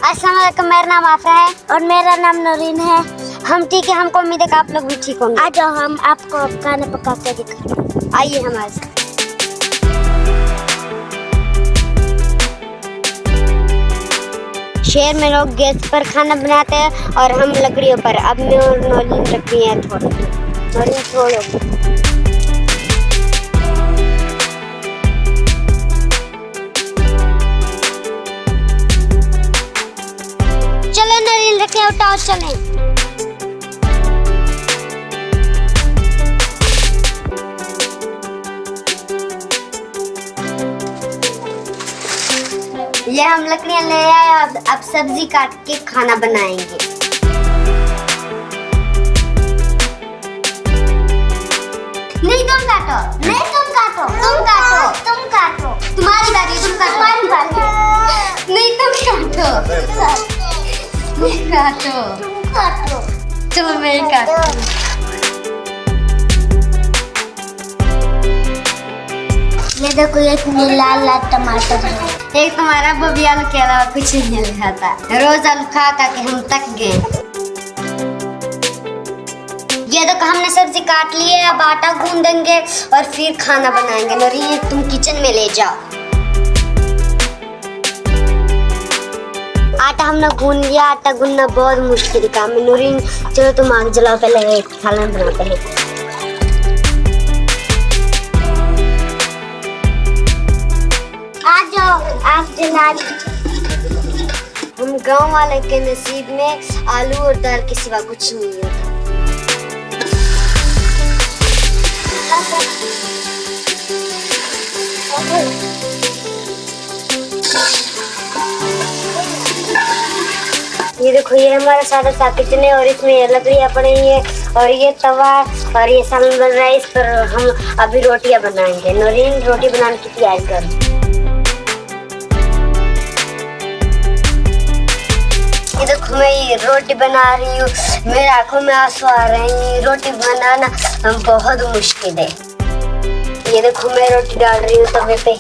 अस्सलाम वालेकुम, मेरा नाम आफरा है और मेरा नाम नौरीन है। हम ठीक है, हमको उम्मीद है कि आप लोग भी ठीक होंगे। आ जाओ, हम आपको खाना पका के दिखाएं। आइए हमारे साथ। शहर में लोग गैस पर खाना बनाते हैं और हम लकड़ियों पर। अब मैं और नौरीन रखी है थोड़ा। नौरीन छोड़ो। चलो नौरीन रखे, उठाओ चलें। ये हम लकड़ियाँ ले आए, अब सब्जी काट के खाना बनाएंगे। नहीं तुम काटो, नहीं तुम काटो, तुम काटो, तुम काटो। तुम्हारी बारी, तुम काटो। तुम्हारी बारी। नहीं तुम काटो, नहीं काटो, तुम काटो। चलो मैं काटो। ये देखो, ये लाल लाल टमाटर है। एक तुम्हारा बबी आलू के अलावा कुछ नहीं खाता। रोज आलू खा खा के हम तक गए। ये देखो, हमने सब्जी काट ली है, अब आटा गूंद देंगे और फिर खाना बनाएंगे। नौरीन तुम किचन में ले जाओ। आटा हमने गूंद लिया। आटा गूंदना बहुत मुश्किल काम है। नौरीन चलो तुम आग जलाओ, पहले खाना बनाते हैं। आ जाओ, आप जला। हम गांव वाले के नसीब में आलू और दाल के सिवा कुछ नहीं होता। ये देखो, ये हमारा सादा सा किचन है और इसमें ये लकड़ियाँ पड़ी हैं और ये तवा और ये सालन बन रहा है। इस पर हम अभी रोटियाँ बनाएंगे। नौरीन रोटी बनाने की तैयारी कर। ये देखो, मैं ये रोटी बना रही हूँ। मेरे आंखों में आंसू आ रहे हैं। रोटी बनाना बहुत मुश्किल है। ये देखो, मैं रोटी डाल रही हूँ तवे पे।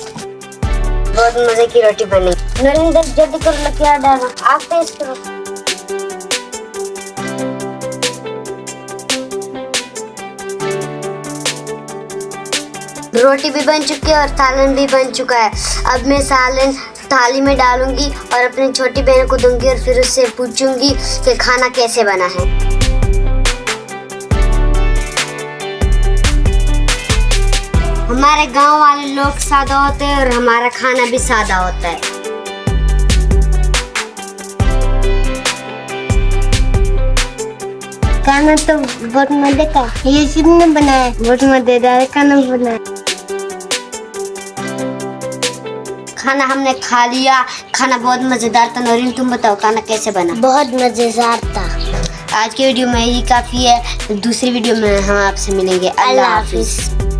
बहुत मजे की रोटी बनी। नरेंद्र जल्दी करो, लकड़ियाँ डालो, आग तेज करो। रोटी भी बन चुकी है और सालन भी बन चुका है। अब मैं सालन थाली में डालूंगी और अपनी छोटी बहन को दूंगी और फिर उससे पूछूंगी कि खाना कैसे बना है। हमारे गांव वाले लोग सादा होते हैं और हमारा खाना भी सादा होता है। खाना तो बहुत मजे का। ये किसने बनाया? बहुत मजेदार खाना बनाया। खाना हमने खा लिया। खाना बहुत मजेदार था। नौरीन तुम बताओ खाना कैसे बना? बहुत मजेदार था। आज की वीडियो में यही काफी है। दूसरी वीडियो में हम आपसे मिलेंगे। अल्लाह हाफिज।